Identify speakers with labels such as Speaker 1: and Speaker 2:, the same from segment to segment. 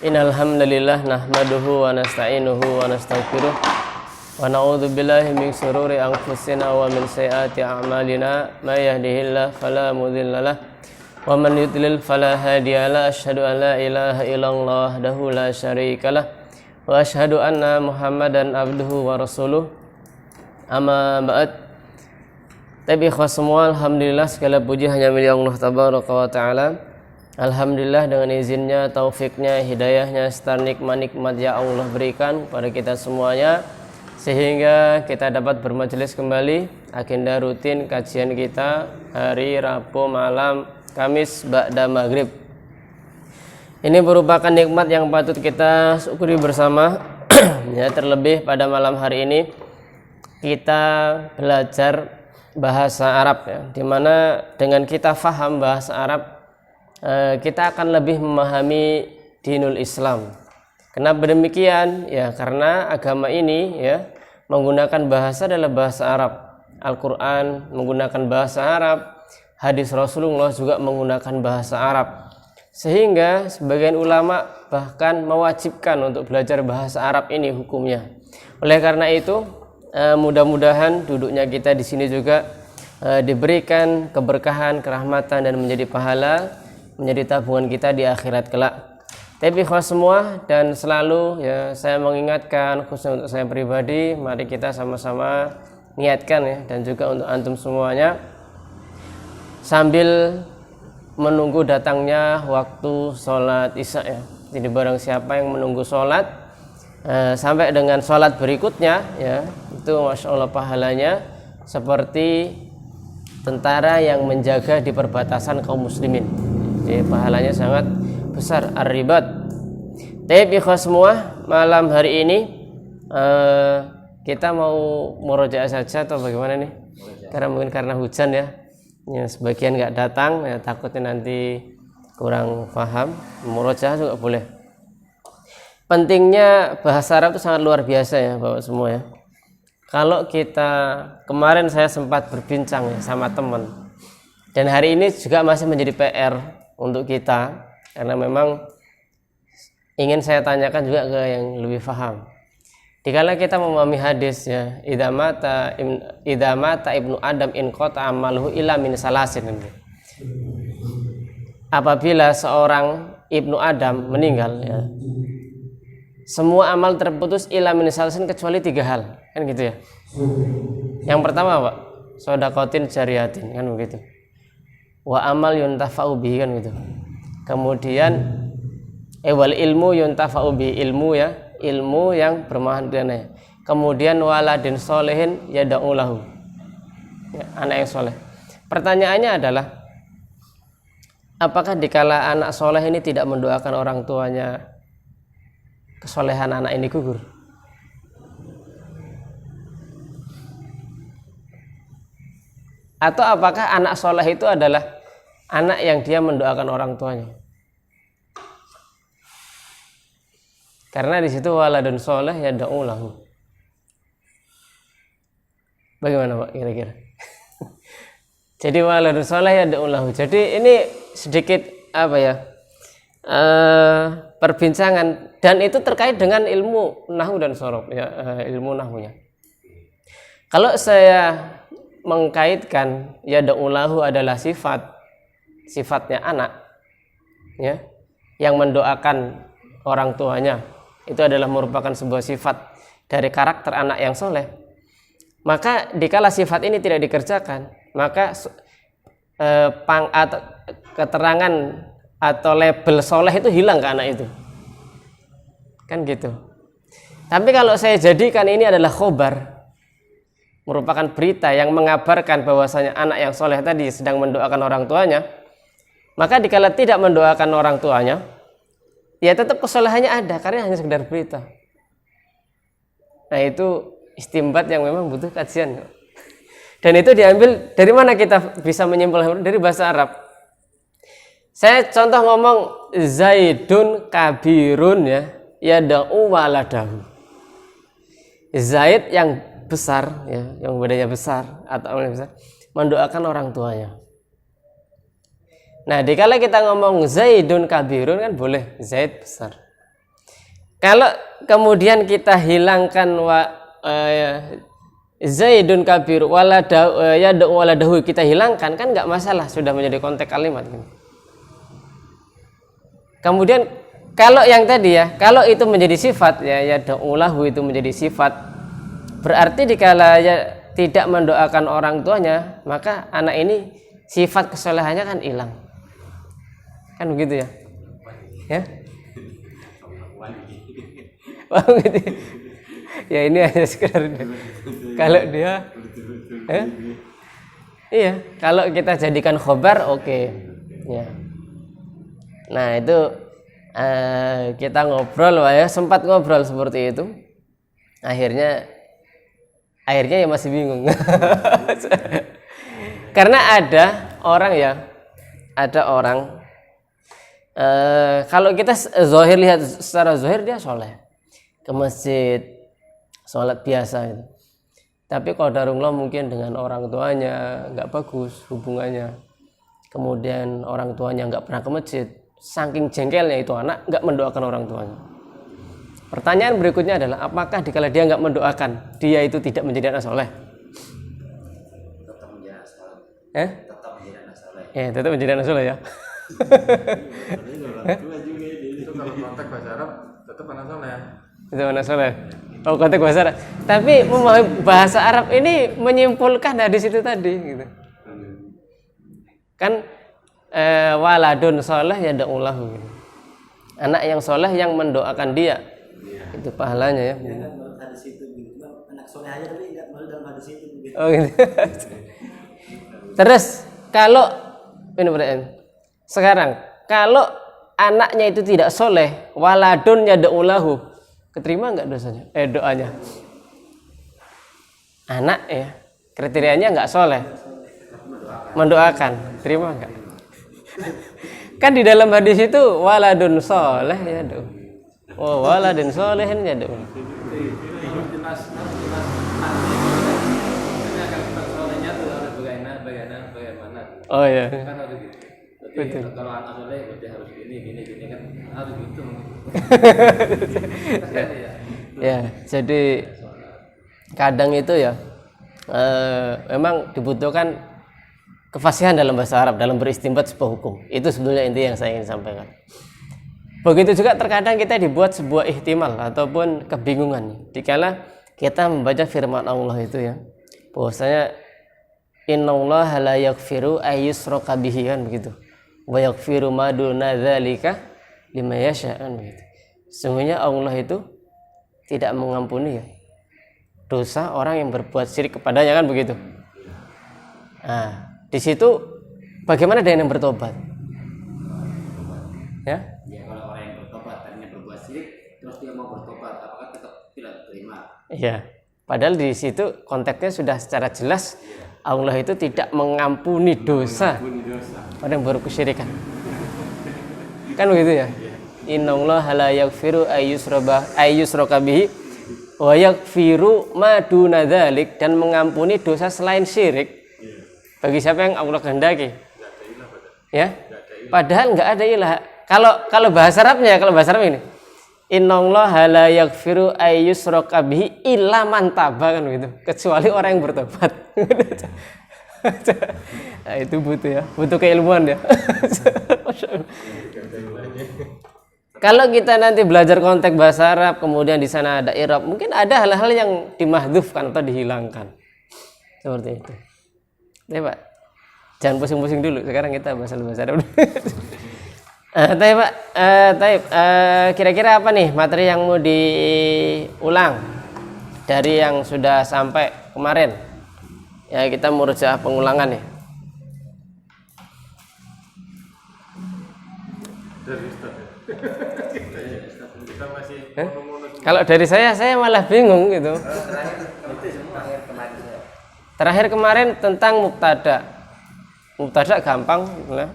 Speaker 1: Innal hamdalillah nahmaduhu wa nasta'inuhu wa nastaghfiruh wa na'udzu billahi min shururi anfusina wa min sayyiati a'malina may yahdihillahu fala mudilla lahu wa man yudlil fala hadiyalah. Asyhadu an la ilaha illallah wahdahu la syarikalah wa asyhadu anna Muhammadan abduhu wa rasuluh. Amma ba'd. Tapi ikhwas semua, alhamdulillah segala puji hanya milik Allah tabaraka wa taala. Alhamdulillah dengan izinnya, taufiknya, hidayahnya, serta nikmat-nikmat yang Allah berikan kepada kita semuanya, sehingga kita dapat bermajelis kembali agenda rutin kajian kita hari Rabu malam Kamis ba'da maghrib. Ini merupakan nikmat yang patut kita syukuri bersama. Ya, terlebih pada malam hari ini kita belajar bahasa Arab, ya, dimana dengan kita faham bahasa Arab kita akan lebih memahami dinul Islam. Kenapa demikian? Ya, karena agama ini ya menggunakan bahasa adalah bahasa Arab. Al-Quran menggunakan bahasa Arab, hadis Rasulullah juga menggunakan bahasa Arab. Sehingga sebagian ulama bahkan mewajibkan untuk belajar bahasa Arab ini hukumnya. Oleh karena itu, mudah-mudahan duduknya kita di sini juga diberikan keberkahan, kerahmatan, dan menjadi pahala, menjadi tabungan kita di akhirat kelak. Tapi khas semua, dan selalu ya saya mengingatkan khusus untuk saya pribadi, mari kita sama-sama niatkan ya, dan juga untuk antum semuanya, sambil menunggu datangnya waktu sholat isya ya. Jadi barang siapa yang menunggu sholat sampai dengan sholat berikutnya ya, itu masya Allah pahalanya seperti tentara yang menjaga di perbatasan kaum muslimin. Jadi pahalanya sangat besar. Ar-ribat. Tapi ikhwas semua, malam hari ini kita mau murojaah saja atau bagaimana nih? Karena mungkin karena hujan ya, sebagian nggak datang ya, takutnya nanti kurang paham. Murojaah juga boleh. Pentingnya bahasa Arab itu sangat luar biasa ya Bapak semua ya. Kalau kita, kemarin saya sempat berbincang ya sama teman, dan hari ini juga masih menjadi PR untuk kita, karena memang ingin saya tanyakan juga ke yang lebih paham. Dikala kita memahami hadis ya, idza mata ibnu Adam in qata amaluhu illa min salasin. Apabila seorang ibnu Adam meninggal ya, semua amal terputus illa min salasin kecuali 3 hal, kan gitu ya. Yang pertama Pak, shadaqatin jariyatin, kan begitu. Wa amal yuntafa'u bihi, kan gitu. Kemudian wal ilmu yuntafa'u bihi, ilmu ya, ilmu yang bermanfaat. Kemudian waladin solehin yad'u lahu, ya, anak yang soleh. Pertanyaannya adalah, apakah dikala anak soleh ini tidak mendoakan orang tuanya, kesolehan anak ini gugur? Atau apakah anak soleh itu adalah anak yang dia mendoakan orang tuanya? Karena di situ waladun soleh yad'u lahu. Bagaimana Pak kira-kira? Jadi waladun soleh yad'u lahu. Jadi ini sedikit apa ya? Perbincangan, dan itu terkait dengan ilmu nahwu dan shorof ya, ilmu nahwunya. Kalau saya mengkaitkan yad'u lahu adalah sifatnya anak ya, yang mendoakan orang tuanya, itu adalah merupakan sebuah sifat dari karakter anak yang soleh. Maka dikala sifat ini tidak dikerjakan, maka keterangan atau label soleh itu hilang ke anak itu, kan gitu. Tapi kalau saya jadikan ini adalah khobar, merupakan berita yang mengabarkan bahwasanya anak yang soleh tadi sedang mendoakan orang tuanya, maka dikala tidak mendoakan orang tuanya, ya tetap kesolehannya ada, karena hanya sekedar berita. Nah itu istimbat yang memang butuh kajian. Dan itu diambil dari mana kita bisa menyimpulkan? Dari bahasa Arab. Saya contoh ngomong Zaidun kabirun ya, yad'u waladahu. Zaid yang besar ya, yang badannya besar atau besar, mendoakan orang tuanya. Nah, dikala kita ngomong Zaidun kabirun kan boleh, Zaid besar. Kalau kemudian kita hilangkan Zaidun kabir waladahu kita hilangkan, kan nggak masalah, sudah menjadi konteks kalimat. Kemudian kalau yang tadi ya, kalau itu menjadi sifat ya yad'ulahu itu menjadi sifat, berarti dikala ya tidak mendoakan orang tuanya, maka anak ini sifat kesolehannya kan hilang. Kan begitu ya? Ya? Oh, gitu. Ya ini hanya sekedar kalau dia iya, kalau kita jadikan khobar oke. Ya. Nah itu kita ngobrol ya, sempat ngobrol seperti itu. Akhirnya ya masih bingung. Karena ada orang kalau kita lihat secara zahir dia soleh, ke masjid, sholat biasa gitu. Tapi qadarullah mungkin dengan orang tuanya nggak bagus hubungannya, kemudian orang tuanya nggak pernah ke masjid, saking jengkelnya itu anak nggak mendoakan orang tuanya. Pertanyaan berikutnya adalah, apakah dikala dia nggak mendoakan, dia itu tidak menjadi anak soleh?
Speaker 2: Tetap menjadi anak soleh.
Speaker 1: Tetap menjadi anak soleh. Tetap menjadi anak soleh ya.
Speaker 3: Itu kalau konteks bahasa Arab tetap anak soleh.
Speaker 1: Itu anak soleh. Oh, konteks bahasa Arab. Tapi memahami bahasa Arab ini menyimpulkan hadis itu tadi gitu. Kan waladun soleh yad'ulahu. Anak yang soleh yang mendoakan dia. Itu pahalanya ya.
Speaker 2: Hadis itu gitu. Anak soleh aja tapi enggak malu dalam hadis itu gitu.
Speaker 1: Oh gitu. Terus kalau ini berarti sekarang kalau anaknya itu tidak soleh, waladun yad'ulahu, keterima nggak dosanya? Doanya. Anak ya, kriterianya nggak soleh, mendoakan, terima nggak? Kan di dalam hadis itu waladun soleh ya do. Oh waladun solehin ya do. Oh ya. Betul.
Speaker 3: Kalau anak soleh berarti harus gini kan harus gitu.
Speaker 1: Ya, jadi kadang itu ya memang dibutuhkan kefasihan dalam bahasa Arab dalam beristinbat sebuah hukum. Itu sebetulnya inti yang saya ingin sampaikan. Begitu juga terkadang kita dibuat sebuah ihtimal ataupun kebingungan dikala kita membaca firman Allah itu ya, bahwasanya innallaha la yaghfiru ayyushraka bihi, kan begitu, wa yaghfiru ma duna dzalika liman yasha, kan begitu. Sesungguhnya Allah itu tidak mengampuni ya dosa orang yang berbuat syirik kepadanya, kan begitu. Nah, di situ bagaimana dengan yang bertobat? Ya?
Speaker 2: Ya kalau orang yang bertobat tadinya berbuat syirik terus dia mau bertobat, apakah tetap tidak terima?
Speaker 1: Iya. Padahal di situ konteksnya sudah secara jelas Allah itu tidak mengampuni dosa orang yang baru kesyirikan. Kan begitu ya? Innallaha la yaghfiru ayyushraka bihi wa yaghfiru ma duna dzalik, dan mengampuni dosa selain syirik bagi siapa yang Allah kehendaki. Ya? Padahal enggak ada ilah. Kalau bahasa Arabnya, kalau bahasa Arab ini innallaha la yaghfiru ayyushraka bihi illa man taba, kan gitu. Kecuali orang yang bertobat. Nah, itu butuh keilmuan ya. Kalau kita nanti belajar konteks bahasa Arab, kemudian di sana ada i'rab, mungkin ada hal-hal yang dimahdhufkan atau dihilangkan. Seperti itu. Ya, Pak. Jangan pusing-pusing dulu. Sekarang kita bahas bahasa Arab. Pak, kira-kira apa nih materi yang mau diulang dari yang sudah sampai kemarin? Ya, kita murojaah pengulangan ya.
Speaker 3: Kita masih
Speaker 1: Kalau dari saya malah bingung gitu. Terakhir kemarin tentang mubtada. Mubtada gampang, nah.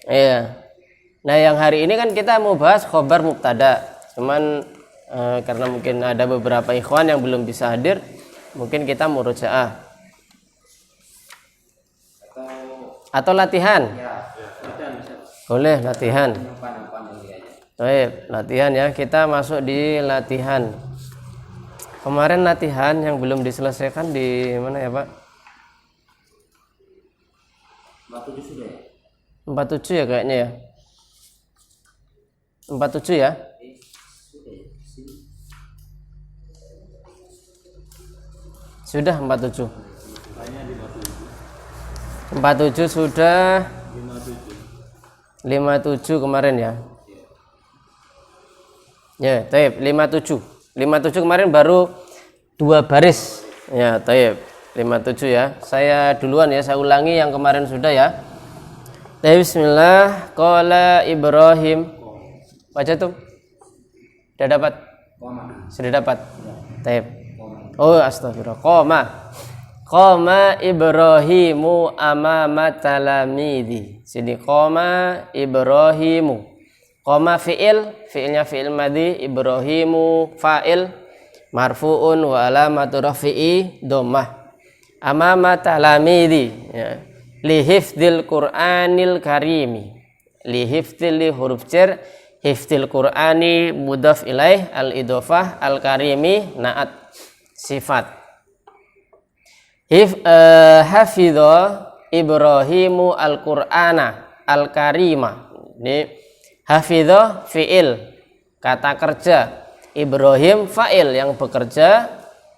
Speaker 1: Iya. Nah, yang hari ini kan kita mau bahas khobar mubtada. Cuman karena mungkin ada beberapa ikhwan yang belum bisa hadir, mungkin kita murojaah. Atau latihan.
Speaker 2: Ya, latihan.
Speaker 1: Boleh latihan. Baik, latihan ya. Kita masuk di latihan. Kemarin latihan yang belum diselesaikan di mana ya, Pak?
Speaker 2: 47 sudah ya?
Speaker 1: 47 ya kayaknya ya. 47 ya.
Speaker 2: Sudah ya? Sini.
Speaker 1: Sudah 47. 47 sudah. 57 kemarin ya. Ya, taib 57. 57 kemarin baru 2 baris. Ya, taib 57 ya. Saya duluan ya, saya ulangi yang kemarin sudah ya. Taib bismillah. Qala Ibrahim. Baca tuh. Sudah dapat? Sudah dapat. Taib. Oh, astagfirullah. Qama Ibrahimu amama talamidi. Sini qama Ibrahimu. Qama fi'ilnya fi'il madhi, Ibrahimu fa'il marfu'un wa alamatu rafi'i dhammah. Amama talamidi ya. Li hifdzil Qur'anil karimi. Li hifdzil li huruf jar, hifdzil Qur'ani mudhaf ilaih, al idhofah, al karimi naat sifat. Hafidho Ibrahimu al-Qur'ana al-Karima. Ini hafidho fi'il, kata kerja. Ibrahim fa'il yang bekerja,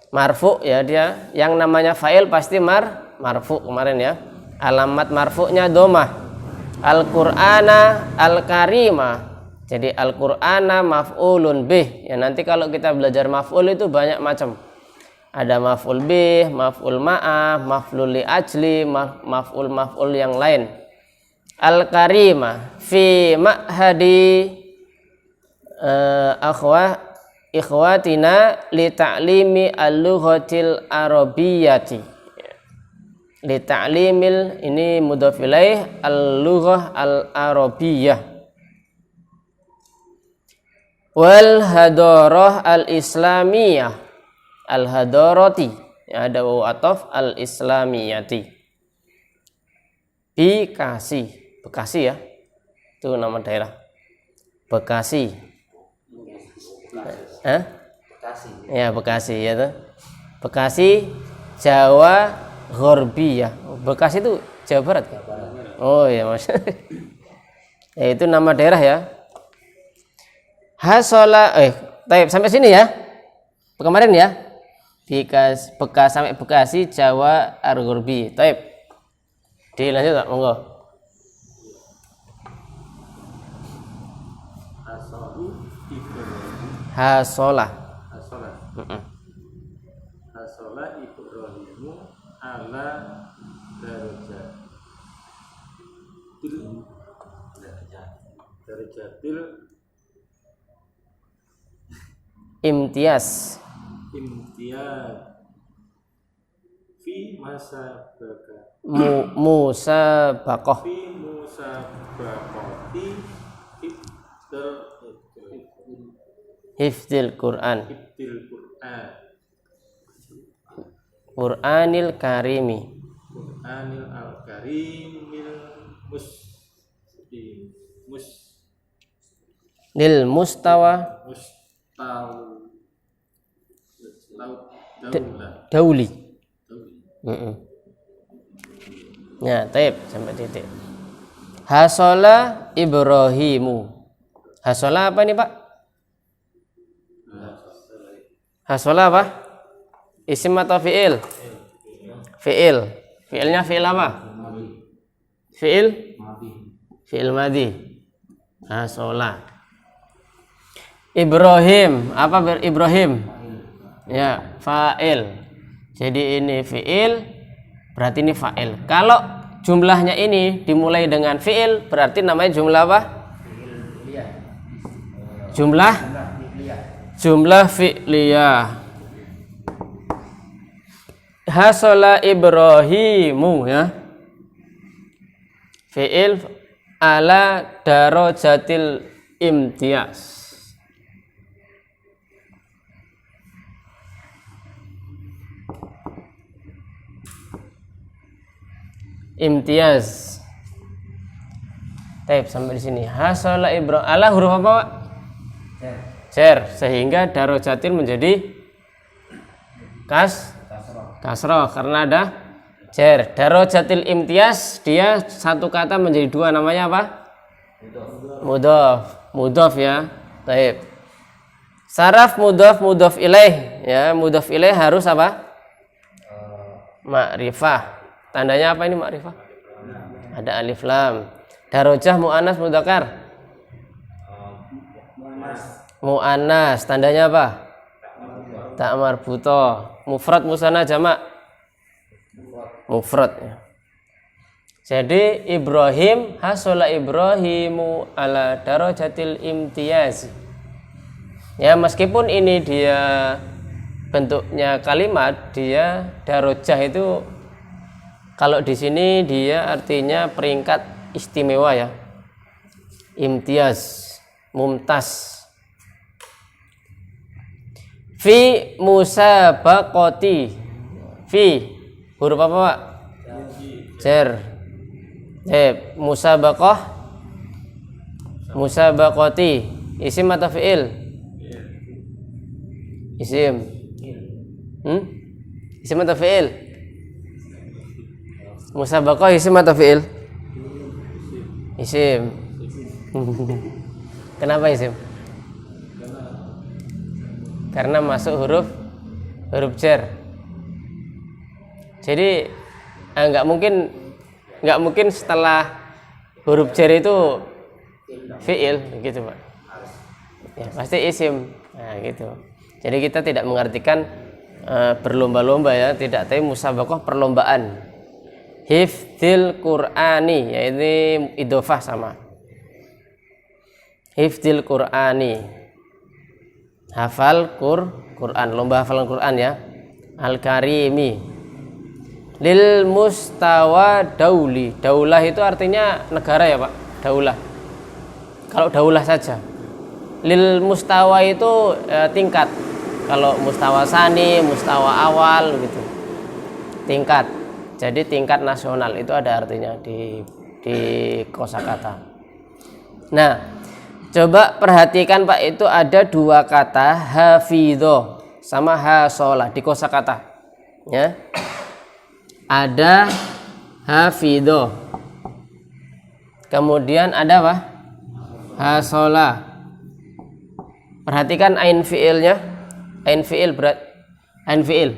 Speaker 1: marfu ya dia. Yang namanya fa'il pasti marfu kemarin ya. Alamat marfu'nya dhammah. Al-Qur'ana al-Karima. Jadi al-Qur'ana maf'ulun bih. Ya nanti kalau kita belajar maf'ul itu banyak macam. Ada maf'ul bih, maf'ul ma'ah, maf'ul li ajli, maf'ul yang lain. Al-Karimah fi ma'hadi ikhwatina li ta'limi al-lughatil arabiyyati. Li ta'limil ini mudhaf ilaih al-lughah al-arabiyyah. Wal hadarah al-islamiyah. Al-hadarati ya, ada waw ataf al-islamiyati. Bekasi ya, itu nama daerah Bekasi.
Speaker 2: Bekasi.
Speaker 1: Ya Bekasi ya tuh. Bekasi Jawa Ghorbiyah. Bekasi itu Jawa Barat kan? Oh ya mas. Ya itu nama daerah ya. Hasola sampai sini ya. Kemarin ya. Bekas sampai Bekasi Jawa Ar-Ghurbi. Taib. Dilanjut tak? Monggo. Hasola
Speaker 3: Ibrahimu ala darajatil
Speaker 1: imtiaz
Speaker 3: fi
Speaker 1: musabaqah hifdzil Qur'an Qur'anil karimi lil mustawa dauli. Ya, taib sampai titik. Hasola Ibrahimu. Hasola apa nih Pak? Hasola apa? Isim atau fi'il? Fi'il. Fi'ilnya fi'il apa? Fi'il madhi. Hasola. Ibrahim. Apa Ibrahim? Ya, fa'il. Jadi ini fi'il, berarti ini fa'il. Kalau jumlahnya ini dimulai dengan fi'il, berarti namanya jumlah apa? Jumlah fi'liyah. Hasola Ibrahimu ya. Fi'il ala darajatil imtiaz. Imtiaz. Taib sampai di sini. Hasola Ibrahim. Ala huruf apa, Pak? Jer, sehingga darojatil menjadi kasroh karena ada jer. Darojatil imtiaz dia satu kata menjadi dua, namanya apa? Mudhof ya. Baik. Saraf mudhof ilaih ya, mudhof ilaih harus apa? Ma'rifah. Tandanya apa ini ma'rifah? Ada alif lam. Darojah mu'annas mudzakkar. Mu'annas, tandanya apa? Tak marbuto. Mufrad musanna jamak. Mufrad ya. Jadi Ibrahim hasola Ibrahimu ala darajatil imtiyaz. Ya, meskipun ini dia bentuknya kalimat, dia darojah itu kalau di sini dia artinya peringkat istimewa ya. Imtiyaz, mumtaz. Fi musabaqati. Fi huruf apa, Pak? Jar. Musabaqati. Isim atau fi'il? Isim. Isim atau fi'il? Musabaqah isim atau fi'il? Isim. Kenapa isim? Karena masuk huruf jar. Jadi nggak mungkin setelah huruf jar itu fi'il gitu, Pak. Ya, pasti isim. Nah, gitu. Jadi kita tidak mengartikan berlomba-lomba ya, tidak, tapi musabaqah perlombaan. Hifdzil Qur'ani, yaitu idhofah sama. Hifdzil Qur'ani. Hafal Quran, lomba hafalan Quran ya. Al-Karimi. Lil mustawa dauli. Daulah itu artinya negara ya, Pak. Daulah. Kalau daulah saja. Lil mustawa itu tingkat. Kalau mustawa sani, mustawa awal gitu. Tingkat. Jadi tingkat nasional itu ada artinya di kosakata. Nah, coba perhatikan Pak, itu ada dua kata hafidho sama hasola di kosakata ya. Ada hafidho, kemudian ada apa? Hasola. Perhatikan ain fiilnya. Ain fiil berat. Ain fiil.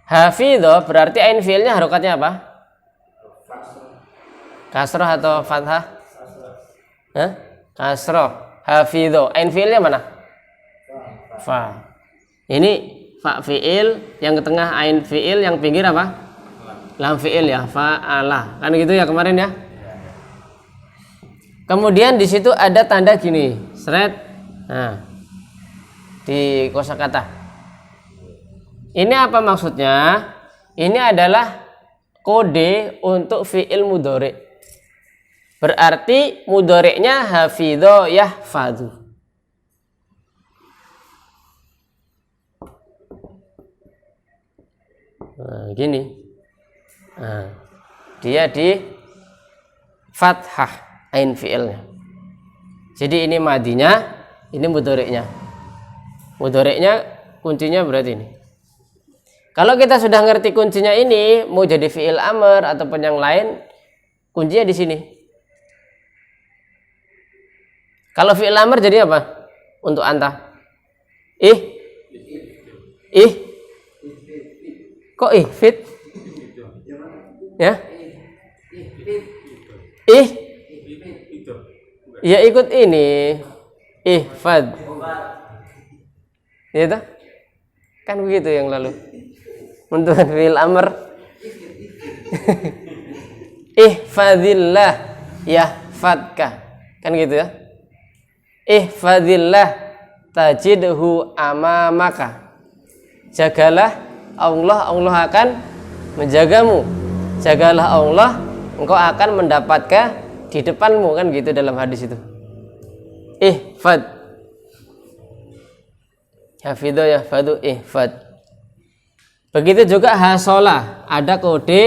Speaker 1: Hafidho berarti ain fiilnya harokatnya apa? Kasroh atau fathah? Kasroh. Hafidho. Ain fiilnya mana? Fa. Ini fa fiil, yang ke tengah ain fiil, yang pinggir apa? Lam fiil ya. Fa'alah. Kan gitu ya kemarin ya. Kemudian di situ ada tanda gini, seret. Nah, di kosakata. Ini apa maksudnya? Ini adalah kode untuk fiil mudhari. Berarti mudhari'nya hafidho yahfadhu. Nah, gini. Nah, dia di fathah ain fiilnya. Jadi ini madinya, ini mudhari'nya. Mudhari'nya kuncinya berarti ini. Kalau kita sudah ngerti kuncinya ini, mau jadi fiil amr ataupun yang lain, kuncinya di sini. Kalau fiil amr jadi apa? Untuk anta. Kok fit? Ya? Ya ikut ini. Ihfad. Ya toh? Kan begitu yang lalu. Untuk fi'il amr. Ihfadillah yahfadka. Kan gitu ya. Ihfadillah tajidhu amamaka. Jagalah Allah, Allah akan menjagamu. Jagalah Allah, engkau akan mendapatkan di depanmu, kan gitu dalam hadis itu. Ihfad. Hafidho yahfadu ihfad. Begitu juga hasola, ada kode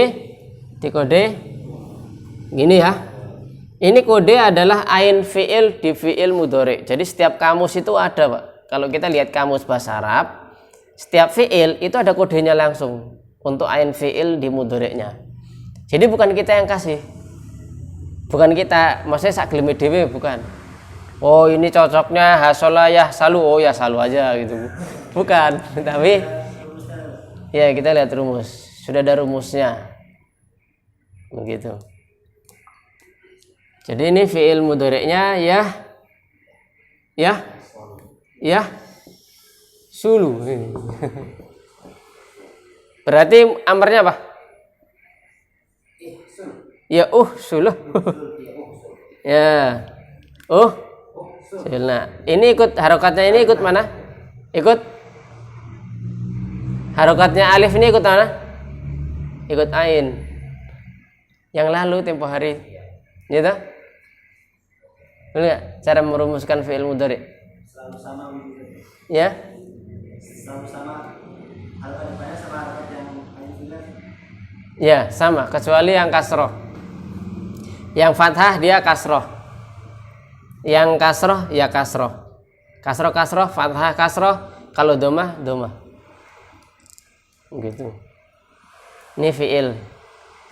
Speaker 1: di kode gini ya. Ini kode adalah ain fi'il di fi'il mudhari. Jadi setiap kamus itu ada, Pak. Kalau kita lihat kamus bahasa Arab, setiap fi'il itu ada kodenya langsung untuk ain fi'il di mudhari'nya. Jadi bukan kita yang kasih. Bukan kita, maksudnya sak geleme dhewe bukan. Oh, ini cocoknya hasola ya salu. Oh, ya salu aja gitu. Bukan, tapi ya kita lihat rumus. Sudah ada rumusnya. Begitu. Jadi ini fi'il mudhari'nya ya sulu. Berarti amarnya apa? Ya suluh. Ya. Nah, ini ikut harokatnya, ini ikut mana? Ikut harokatnya alif ini ikut mana? Ikut ain. Yang lalu tempo hari. Gitu? Betul nggak? Cara merumuskan fi'il mudhari.
Speaker 2: Selalu sama
Speaker 1: Ya?
Speaker 2: selalu sama harakat depannya sama harakat yang paling jelas.
Speaker 1: Ya, sama, kecuali yang kasroh. Yang fathah dia kasroh. Yang kasroh ya kasroh. Kasroh, fathah kasroh. Kalau domah. Gitu. Ini fi'il.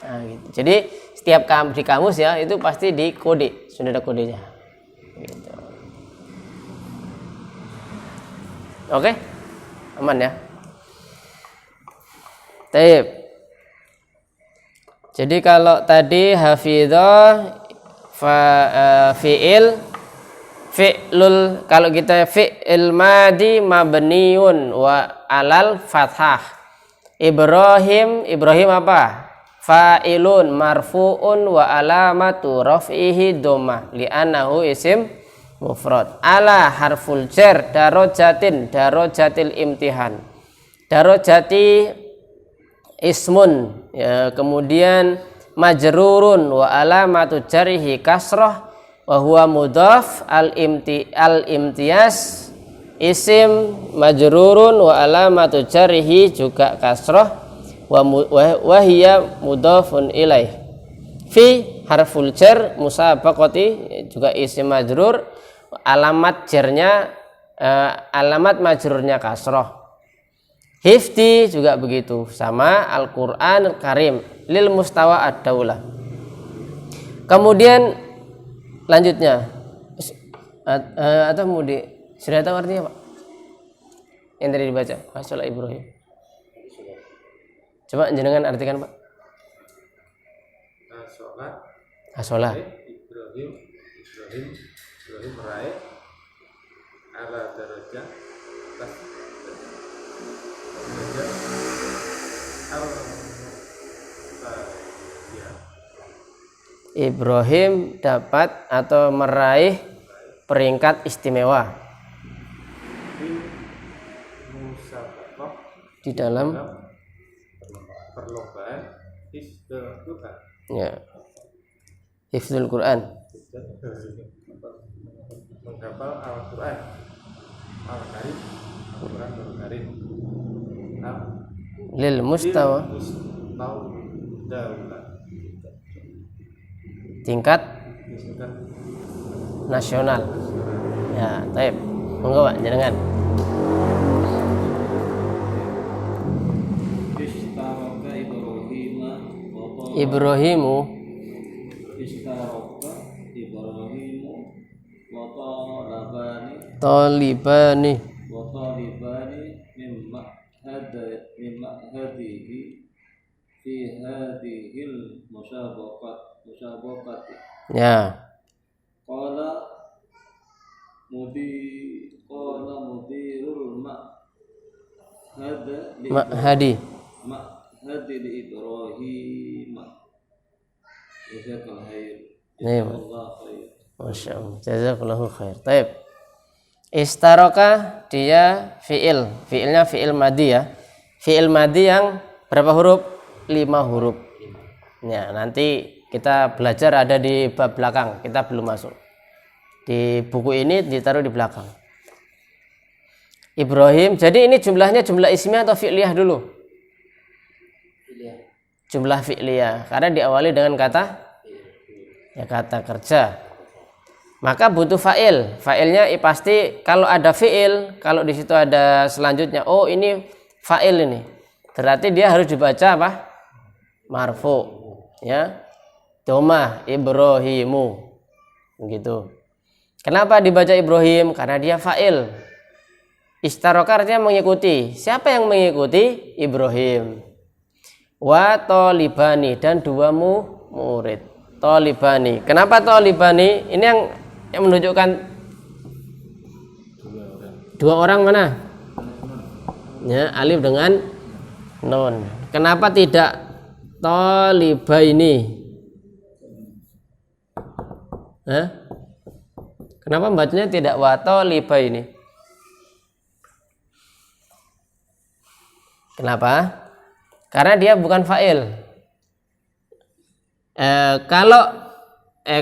Speaker 1: Nah, gitu. Jadi setiap di kamus ya itu pasti di kode, sudah ada kodenya. Gitu. Oke, aman ya. Taib. Jadi kalau tadi hafidhah fi'lul, kalau kita fi'il madi mabniun wa alal fathah. Ibrahim apa? Fa'ilun marfu'un wa alamatu raf'ihi dhammah li'annahu isim mufrad. Ala harful jar darajatil imtihan. Darajati ismun ya, kemudian majrurun wa alamatu jarihi kasrah wa huwa mudhaf al imtiyaz isim majrurun wa alamatu jarihi juga kasrah wa hiya mudhafun ilaih. Fi harful jar musabaqati juga isim majrur, alamat jarnya alamat majrurnya kasrah. Hifdi juga begitu, sama Al-Qur'an Karim lil mustawa ad-daulah. Kemudian lanjutnya atau mudi sudah tahu artinya Pak? Yang tadi dibaca Hasola Ibrahim. Coba jenengan artikan Pak. Hasola.
Speaker 3: Ibrahim meraih ala darajah tas
Speaker 1: Ibrahim dapat atau meraih peringkat istimewa di dalam
Speaker 3: perlombaan hifdzul Quran.
Speaker 1: Ya. Hifdzul Quran.
Speaker 3: Menghafal Al-Quran. Al-Karim. Al-Quran Al-Karim.
Speaker 1: Lil mustawa. Tingkat nasional. Ya, taib. Monggo Pak, jenengan. Ibrahimu talibani
Speaker 4: mimma hadihi fi hadhil musabaqati
Speaker 1: ya
Speaker 4: qala mudirul
Speaker 1: hadi
Speaker 4: li Ibrahim jazakallahu khair.
Speaker 1: Masya Allah, jazakallahu khair. Taib. Istaraka dia fiilnya fiil madi ya. Fiil madi yang berapa huruf? 5 huruf. Ya, nanti kita belajar ada di bab belakang, kita belum masuk. Di buku ini ditaruh di belakang. Ibrahim, jadi ini jumlahnya jumlah ismiyah atau fi'liyah dulu? Jumlah fi'liyah, karena diawali dengan kata ya kata kerja, maka butuh fa'il. Fa'ilnya pasti kalau ada fi'il, kalau di situ ada selanjutnya, oh ini fa'il ini, berarti dia harus dibaca apa? Marfu, ya. Domah Ibrahimu, begitu. Kenapa dibaca Ibrahim? Karena dia fa'il. Istaroka artinya mengikuti. Siapa yang mengikuti? Ibrahim. Wa tolibani, dan dua murid. Tolibani. Kenapa tolibani? Ini yang menunjukkan dua orang mana? Ya, alif dengan nun. Kenapa tidak tolibaini? Kenapa bacanya tidak wa tolibaini? Kenapa? Karena dia bukan fa'il.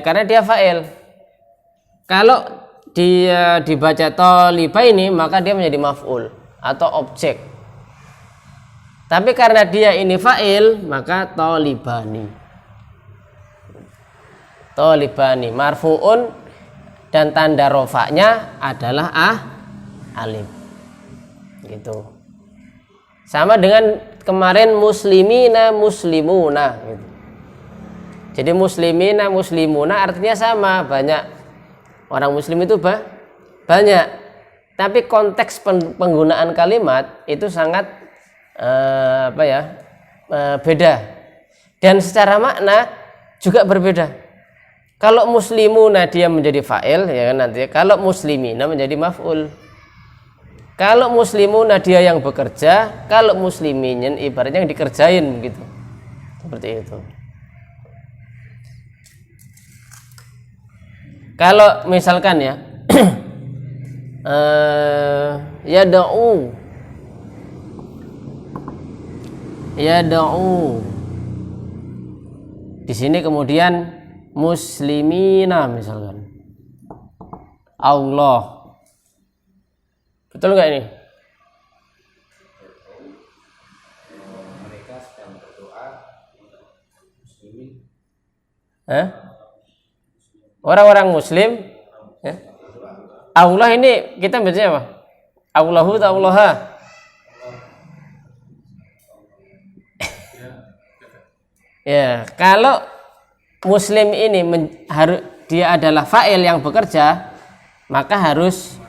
Speaker 1: Karena dia fa'il. Kalau dia dibaca tolibaini, maka dia menjadi maf'ul atau objek. Tapi karena dia ini fa'il, maka tolibani. Tolibani marfu'un, dan tanda rofaknya adalah alif. Gitu. Sama dengan kemarin muslimina muslimuna gitu. Jadi muslimina muslimuna artinya sama, banyak. Orang muslim itu banyak. Tapi konteks penggunaan kalimat itu sangat beda. Dan secara makna juga berbeda. Kalau muslimuna dia menjadi fa'il, ya kan, nanti kalau muslimina menjadi maf'ul. Kalau muslimuna dia yang bekerja, kalau muslimin ibaratnya yang dikerjain gitu. Seperti itu. Kalau misalkan ya yada'u di sini kemudian muslimina misalkan Allah, betul nggak ini?
Speaker 2: Mereka sedang berdoa muslimin.
Speaker 1: Orang-orang muslim, ya? Allah ini kita bacanya apa? Allahu atau Allaha? Ya, kalau muslim ini dia adalah fa'il yang bekerja, maka harus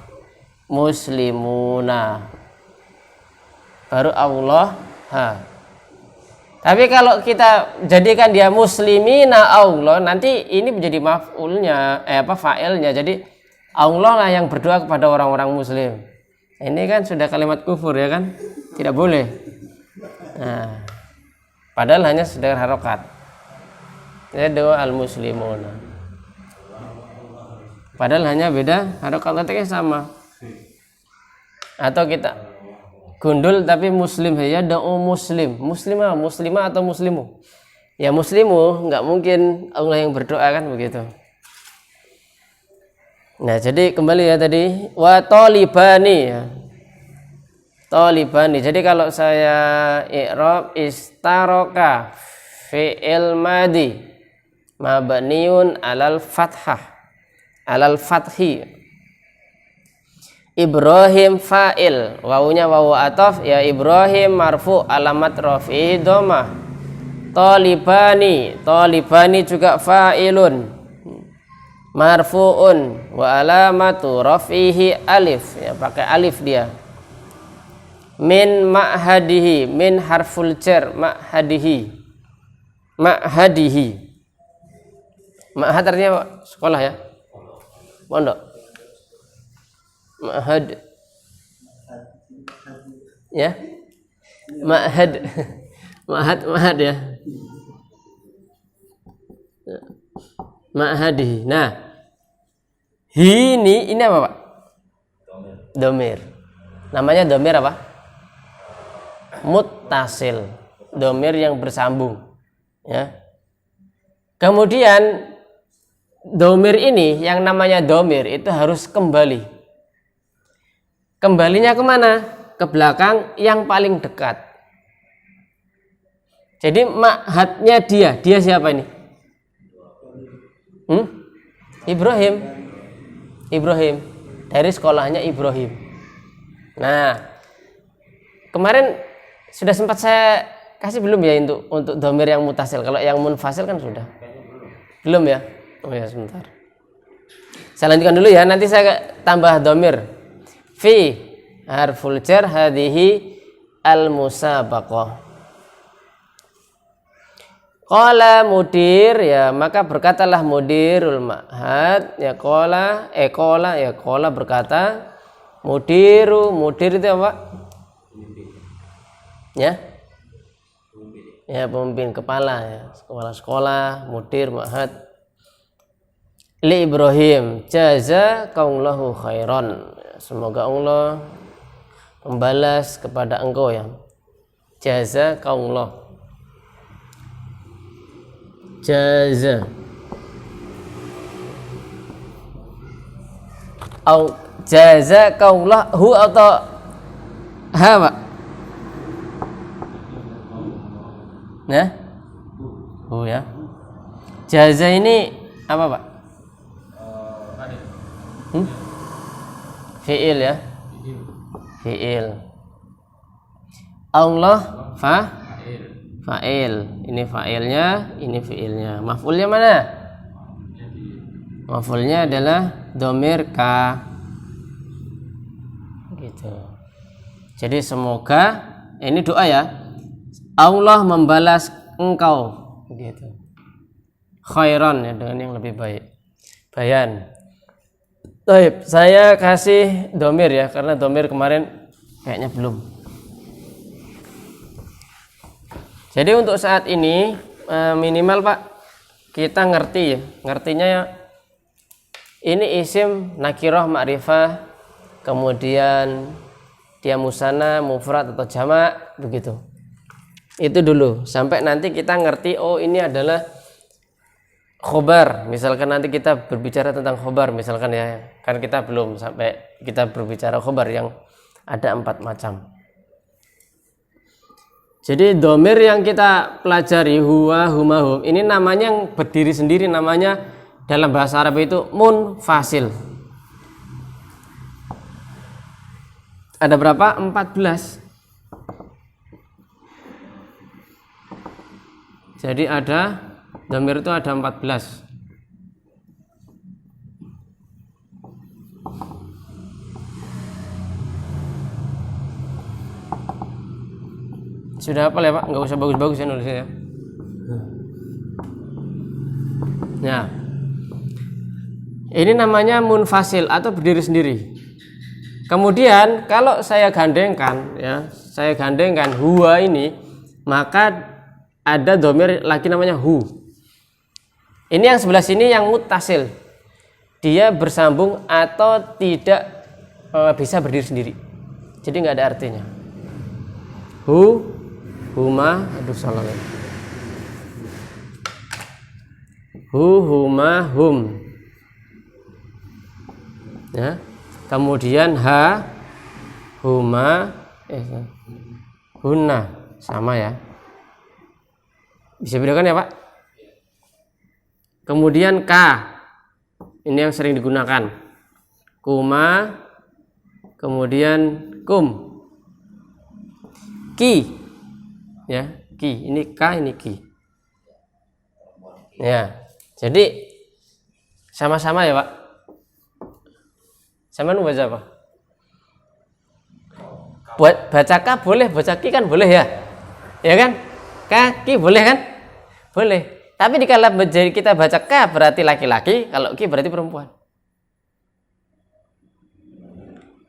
Speaker 1: muslimuna, baru Allah. Tapi kalau kita jadikan dia muslimina Allah, nanti ini menjadi maf'ulnya, fa'ilnya. Jadi Allah lah yang berdoa kepada orang-orang muslim. Ini kan sudah kalimat kufur, ya kan? Tidak boleh. Nah, padahal hanya sedekah harokat. Ya, doa al-muslimun. Padahal hanya beda harokat, letaknya sama. Atau kita gundul tapi muslim, ya doa muslim. Muslimah atau muslimu? Ya muslimu, nggak mungkin Allah yang berdoa, kan begitu. Nah, jadi kembali ya tadi wa tolibani, ya. Tolibani. Jadi kalau saya i'rab istaroka fi'il madi mabniun alal fathi, Ibrahim fa'il, wawunya wawu ataf, ya Ibrahim marfu alamat rafi'i dhammah. Talibani juga fa'ilun marfu'un wa alamatu rafihi alif, ya pakai alif dia. Min ma'hadihi, min harful jar, ma'hadihi. Ma'had artinya sekolah, ya, pondok. Ma'had, ya, ma'had ya, ma'hadihi. Nah, ini apa, Pak? Domir. Namanya domir apa? Muttasil, domir yang bersambung, ya. Kemudian domir ini, yang namanya domir itu harus kembali. Kembalinya kemana? Ke belakang yang paling dekat. Jadi ma'hadnya dia siapa ini? Ibrahim. Dari sekolahnya Ibrahim. Nah, kemarin sudah sempat saya kasih belum ya untuk dhamir yang mutasil. Kalau yang munfasil kan sudah. Belum ya? Oh ya, sebentar. Saya lanjutkan dulu ya, nanti saya tambah dhamir. Fi harful jar hadhihi al-musabaqah. Qala mudir, ya maka berkatalah mudirul ma'had, ya qala berkata mudir itu apa? Ya pemimpin, kepala ya, kepala sekolah, mudir ma'had. Li Ibrahim jazakallahu khairan, semoga Allah membalas kepada engkau ya. Jazakallah, jaza au jazakallahu atau ha Pak? Nah, ya. Jaza ini apa Pak? Fi'il ya. Fi'il. Allah fa'il. Ini fa'ilnya, ini fi'ilnya. Maf'ulnya mana? Maf'ulnya adalah dhamir ka. Gitu. Jadi semoga ini doa ya. Allah membalas engkau gitu. Khairan ya, dengan yang lebih baik. Bayan. Baik, saya kasih dhamir ya, karena dhamir kemarin kayaknya belum. Jadi untuk saat ini minimal Pak kita ngerti ya, ngertinya ya, ini isim nakirah ma'rifah, kemudian dia musanna, mufrad atau jamak begitu. Itu dulu sampai nanti kita ngerti oh ini adalah khobar. Misalkan nanti kita berbicara tentang khobar misalkan ya, kan kita belum sampai kita berbicara khobar yang ada 4 macam. Jadi dhamir yang kita pelajari huwa, huma, hum ini namanya yang berdiri sendiri, namanya dalam bahasa Arab itu munfasil. Ada berapa? 14. Jadi ada dhamir itu ada 14. Sudah hafal ya Pak? Nggak usah bagus-bagus ya nulisnya ya. Nah, ini namanya munfasil atau berdiri sendiri. Kemudian kalau saya gandengkan ya, saya gandengkan huwa ini, maka ada dhamir lagi namanya hu. Ini yang sebelah sini yang muttasil. Dia bersambung atau tidak bisa berdiri sendiri. Jadi nggak ada artinya. Hu, huma, salah. Hu, huma, hum. Ya. Kemudian ha, huma, hunna, sama ya. Bisa bedakan ya Pak? Kemudian ka, ini yang sering digunakan. Kuma, kemudian kum. Ki, ya, ki. Ini ka, ini ki. Ya, jadi sama-sama ya Pak. Sama baca apa? Buat baca ka boleh, baca ki kan boleh ya, ya kan? Kaki boleh kan? Boleh. Tapi dikala kita baca ka berarti laki-laki, kalau ki berarti perempuan.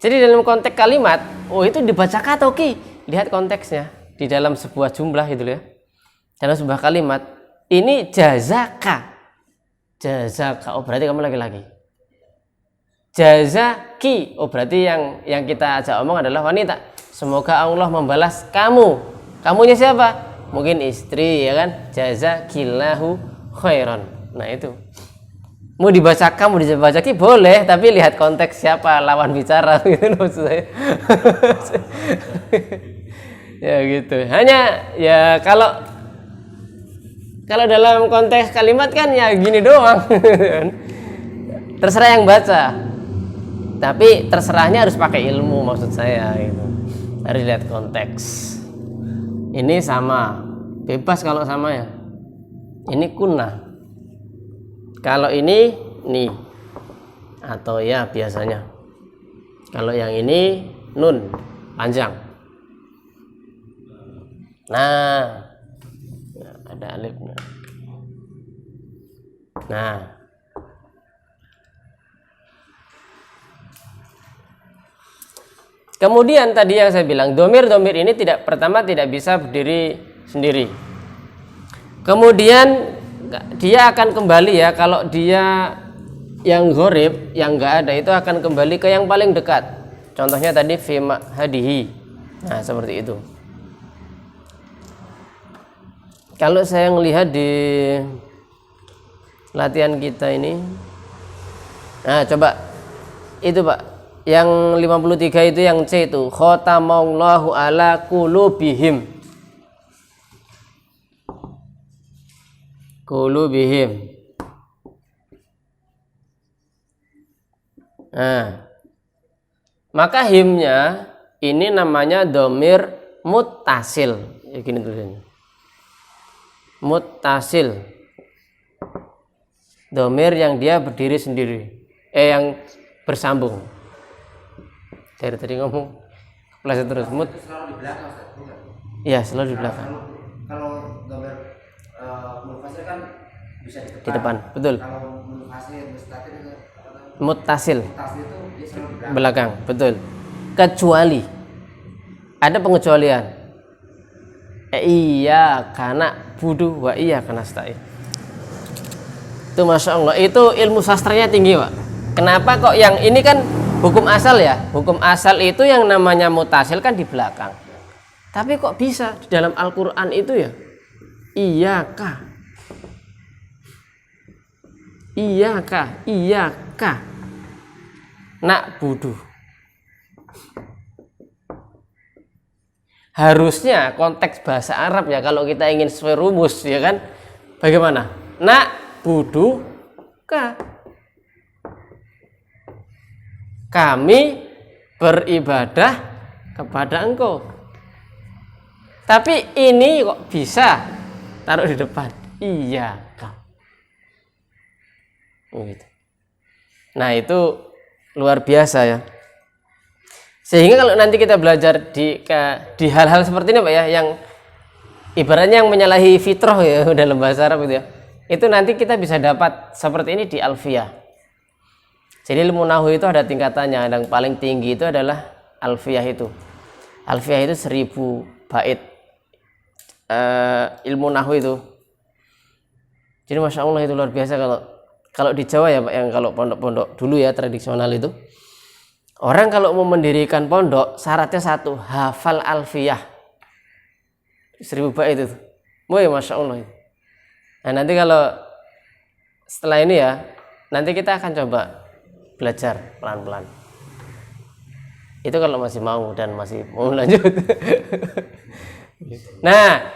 Speaker 1: Jadi dalam konteks kalimat, oh itu dibaca ka atau ki? Lihat konteksnya di dalam sebuah jumlah itu ya. Dalam sebuah kalimat, ini jazaka. Jazaka, oh berarti kamu laki-laki. Jazaki, oh berarti yang kita ajak omong adalah wanita. Semoga Allah membalas kamu. Kamunya siapa? Mungkin istri ya kan, jazakillahu khairan. Nah itu mau dibaca kamu dibaca ki boleh, tapi lihat konteks siapa lawan bicara gitu maksud saya. Ya gitu. Hanya ya kalau Kalau dalam konteks kalimat kan ya gini doang. Terserah yang baca. Tapi terserahnya harus pakai ilmu maksud saya gitu. Harus lihat konteks. Ini sama, bebas kalau sama ya. Ini kunna. Kalau ini nih atau ya biasanya. Kalau yang ini nun panjang. Nah, ada alifnya. Nah, kemudian tadi yang saya bilang domir ini pertama tidak bisa berdiri sendiri. Kemudian dia akan kembali ya, kalau dia yang gharib yang enggak ada itu akan kembali ke yang paling dekat. Contohnya tadi fi hadihi. Nah, seperti itu. Kalau saya melihat di latihan kita ini, nah coba itu Pak, yang 53 itu yang C itu khatamallahu ala qulubihim. Nah, maka himnya ini namanya domir muttasil. Ya gini tulisannya. Muttasil. Domir yang dia berdiri sendiri. Yang bersambung. Dari tadi ngomong kepleset terus.
Speaker 2: Selalu di belakang Ustaz, bukan?
Speaker 1: Iya, selalu di belakang.
Speaker 2: Kalau domir munfasil kan bisa
Speaker 1: Di depan, betul.
Speaker 2: Kalau munfasil mustatir itu
Speaker 1: Muttasil.
Speaker 2: muttasil itu dia selalu di belakang.
Speaker 1: Belakang, betul. Kecuali ada pengecualian. Iya karena budu wa iya karena stain. Itu masya Allah, itu ilmu sastranya tinggi Pak. Kenapa kok yang ini kan hukum asal ya? Hukum asal itu yang namanya mutasil kan di belakang. Tapi kok bisa di dalam Al-Quran itu ya? Iyaka nak budu. Harusnya konteks bahasa Arab ya, kalau kita ingin sesuai rumus ya kan, bagaimana? Nak budu ka, kami beribadah kepada engkau. Tapi ini kok bisa taruh di depan iyaka. Gitu. Nah itu luar biasa ya. Sehingga kalau nanti kita belajar di hal-hal seperti ini Pak ya, yang ibaratnya yang menyalahi fitrah ya dalam bahasa Arab itu ya, itu nanti kita bisa dapat seperti ini di Alfiyah. Jadi ilmu nahwu itu ada tingkatannya. Yang paling tinggi itu adalah Alfiyah itu. Alfiyah itu 1000 bait ilmu nahwu itu. Jadi masya Allah itu luar biasa. Kalau di Jawa ya Pak, yang kalau pondok-pondok dulu ya tradisional itu, orang kalau mau mendirikan pondok syaratnya satu, hafal Alfiyah 1000 bait itu. Wah masya Allah. Nah nanti kalau setelah ini ya, nanti kita akan coba belajar pelan-pelan. Itu kalau masih mau dan masih mau lanjut. Nah,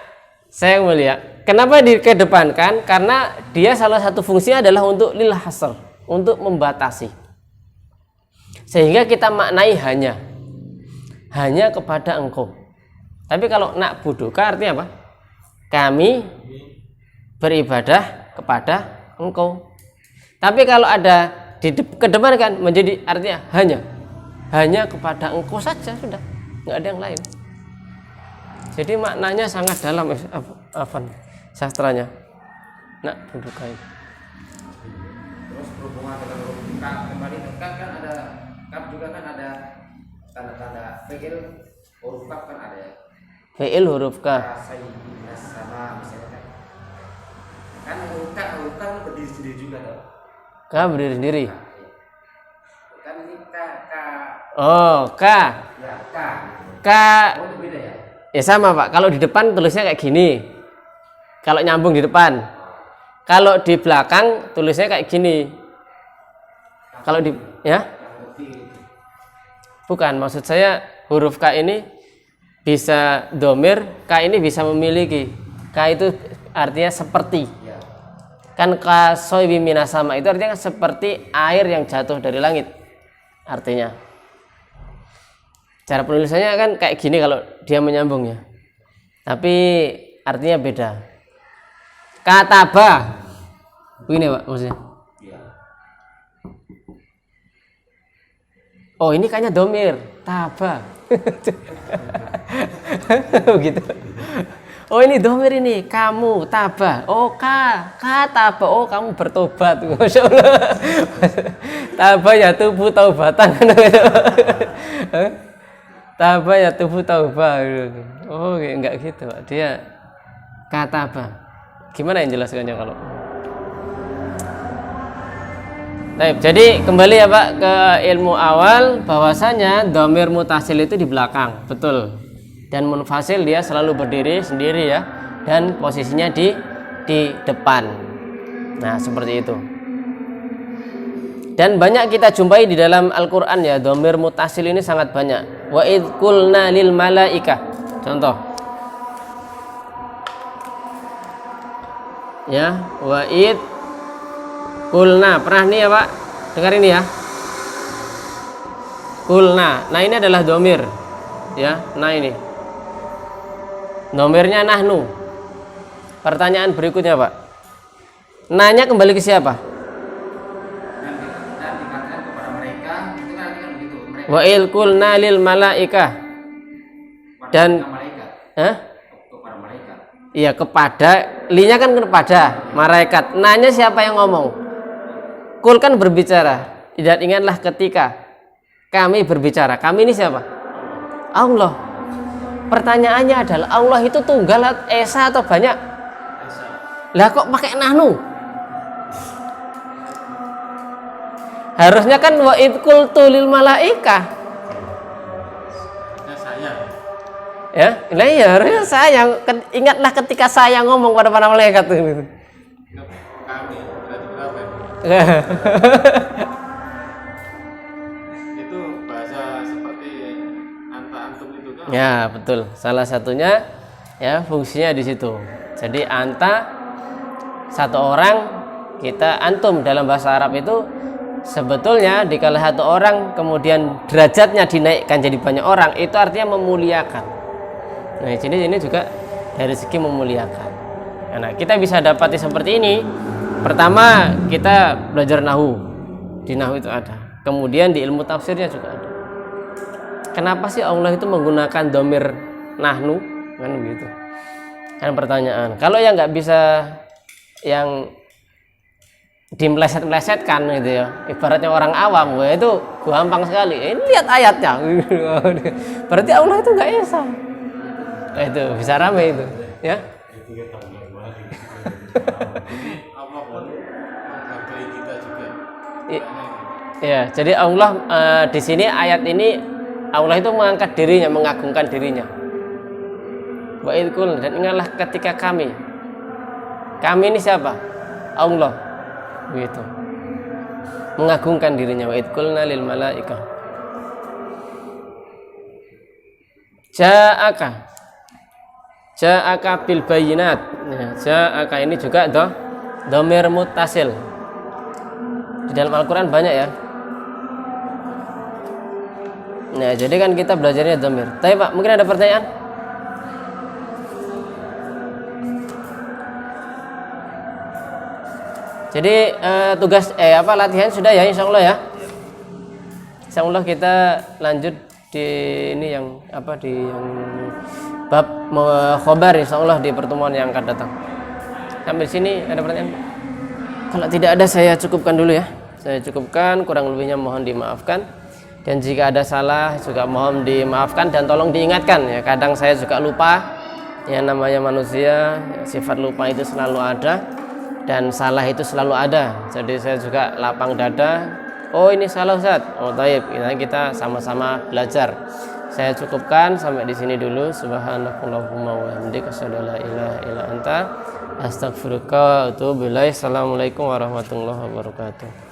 Speaker 1: saya melihat kenapa dikedepankan, karena dia salah satu fungsinya adalah untuk lil hasr, untuk membatasi. Sehingga kita maknai hanya kepada engkau. Tapi kalau nak buduka artinya apa? Kami beribadah kepada engkau. Tapi kalau ada kedepankan menjadi artinya hanya kepada engkau saja, sudah nggak ada yang lain. Jadi maknanya sangat dalam sastranya. Nak buduka itu.
Speaker 2: Terus berhubungan dengan huruf kaf kembali kan ada kaf juga kan ada tanda-tanda fi'il huruf kaf kan ada ya.
Speaker 1: Fi'il huruf kaf.
Speaker 2: Sama misalnya kan huruf kaf berdiri sendiri juga toh.
Speaker 1: Ka berdiri sendiri.
Speaker 2: Kan ini ka.
Speaker 1: Oh, ka.
Speaker 2: Ya, ka.
Speaker 1: Ka.
Speaker 2: Oh, itu beda ya.
Speaker 1: Ya sama Pak. Kalau di depan tulisnya kayak gini. Kalau nyambung di depan. Kalau di belakang tulisnya kayak gini. Kalau di ya? Bukan, maksud saya huruf K ini bisa domir, K ini bisa memiliki. K itu artinya seperti.
Speaker 2: Ya.
Speaker 1: Kan kasoibi minas sama itu artinya seperti air yang jatuh dari langit. Artinya. Cara penulisannya kan kayak gini kalau dia menyambung ya. Tapi artinya beda. Kataba. Begini Pak maksudnya.
Speaker 2: Ya.
Speaker 1: Oh ini kayaknya domir. Taba. Begitu. Oh ini domir ini. Kamu taba. Oh taba. Oh kamu bertobat. Masya Allah. Taba ya tubuh taubatan. Taba ya tubuh taubah. Oh enggak gitu Pak. Dia kataba. Gimana yang jelaskannya kalau? Baik, jadi kembali ya Pak ke ilmu awal bahwasanya dhamir mutasil itu di belakang, betul. Dan munfasil dia selalu berdiri sendiri ya dan posisinya di depan. Nah, seperti itu. Dan banyak kita jumpai di dalam Al-Qur'an ya, dhamir mutasil ini sangat banyak. Wa id qulna lil malaikah. Contoh. Ya, wa id kulna, pernah nih ya Pak, dengar ini ya. Kulna, nah ini adalah domir, ya. Nah ini, domirnya nahnu. Pertanyaan berikutnya Pak, nanya kembali ke siapa?
Speaker 2: Dan dikatakan kepada mereka, itu kan artinya begitu. Mereka
Speaker 1: Wa il kulna lil malaikah. Dan
Speaker 2: malaikat. Kepada malaikat.
Speaker 1: iya kepada, linya kan kepada malaikat. Nanya siapa yang ngomong? Kul kan berbicara. Dan ingatlah ketika kami berbicara. Kami ini siapa? Allah. Pertanyaannya adalah Allah itu tunggal esa atau banyak? Lah kok pakai nahnu? Harusnya kan wa id qultu lil malaikah.
Speaker 3: Saya.
Speaker 1: Ya, lah iya harusnya sayang. Ingatlah ketika saya ngomong pada para malaikat itu.
Speaker 3: Kami berarti berapa? Itu bahasa seperti anta antum itu kan?
Speaker 1: Ya betul, salah satunya ya fungsinya di situ. Jadi anta satu orang, kita antum dalam bahasa Arab itu sebetulnya dikala satu orang kemudian derajatnya dinaikkan jadi banyak orang itu artinya memuliakan. Nah ini juga dari segi memuliakan. Nah kita bisa dapati seperti ini. Pertama kita belajar nahu, di nahu itu ada. Kemudian di ilmu tafsirnya juga ada. Kenapa sih Allah itu menggunakan domir nahnu? Kan begitu. Kan pertanyaan. Kalau yang nggak bisa, yang dimeleset-melesetkan gitu ya, ibaratnya orang awam, itu gampang sekali. Ini lihat ayatnya. Berarti Allah itu nggak esa. Nah, itu bisa rame itu, ya.
Speaker 3: Allah pun menghargai kita juga.
Speaker 1: Ya, jadi Allah di sini ayat ini Allah itu mengangkat dirinya, mengagungkan dirinya. Wa id qul, dan ingatlah ketika kami ini siapa? Allah. Begitu. Mengagungkan dirinya. Wa id qulna lil malaikah. Ja'aka bil bayinat. Ya, ja'aka ini juga dhamir muttasil. Di dalam Al-Qur'an banyak ya. Nah, jadi kan kita belajarnya dhamir. Tapi Pak, mungkin ada pertanyaan? Jadi tugas latihan sudah ya insyaallah ya. Insyaallah kita lanjut di ini yang di yang bab khobar insyaallah di pertemuan yang akan datang. Sampai sini ada pertanyaan? Kalau tidak ada saya cukupkan dulu ya. Saya cukupkan, kurang lebihnya mohon dimaafkan. Dan jika ada salah juga mohon dimaafkan dan tolong diingatkan ya. Kadang saya juga lupa. Yang namanya manusia, sifat lupa itu selalu ada dan salah itu selalu ada. Jadi saya juga lapang dada. Oh ini salah Ustaz. Oh taib. Kita sama-sama belajar. Saya cukupkan sampai di sini dulu. Subhanakallahumma wa bihamdika asyhadu an la ilaha illa anta astaghfiruka wa atubu ilaik. Assalamualaikum warahmatullahi wabarakatuh.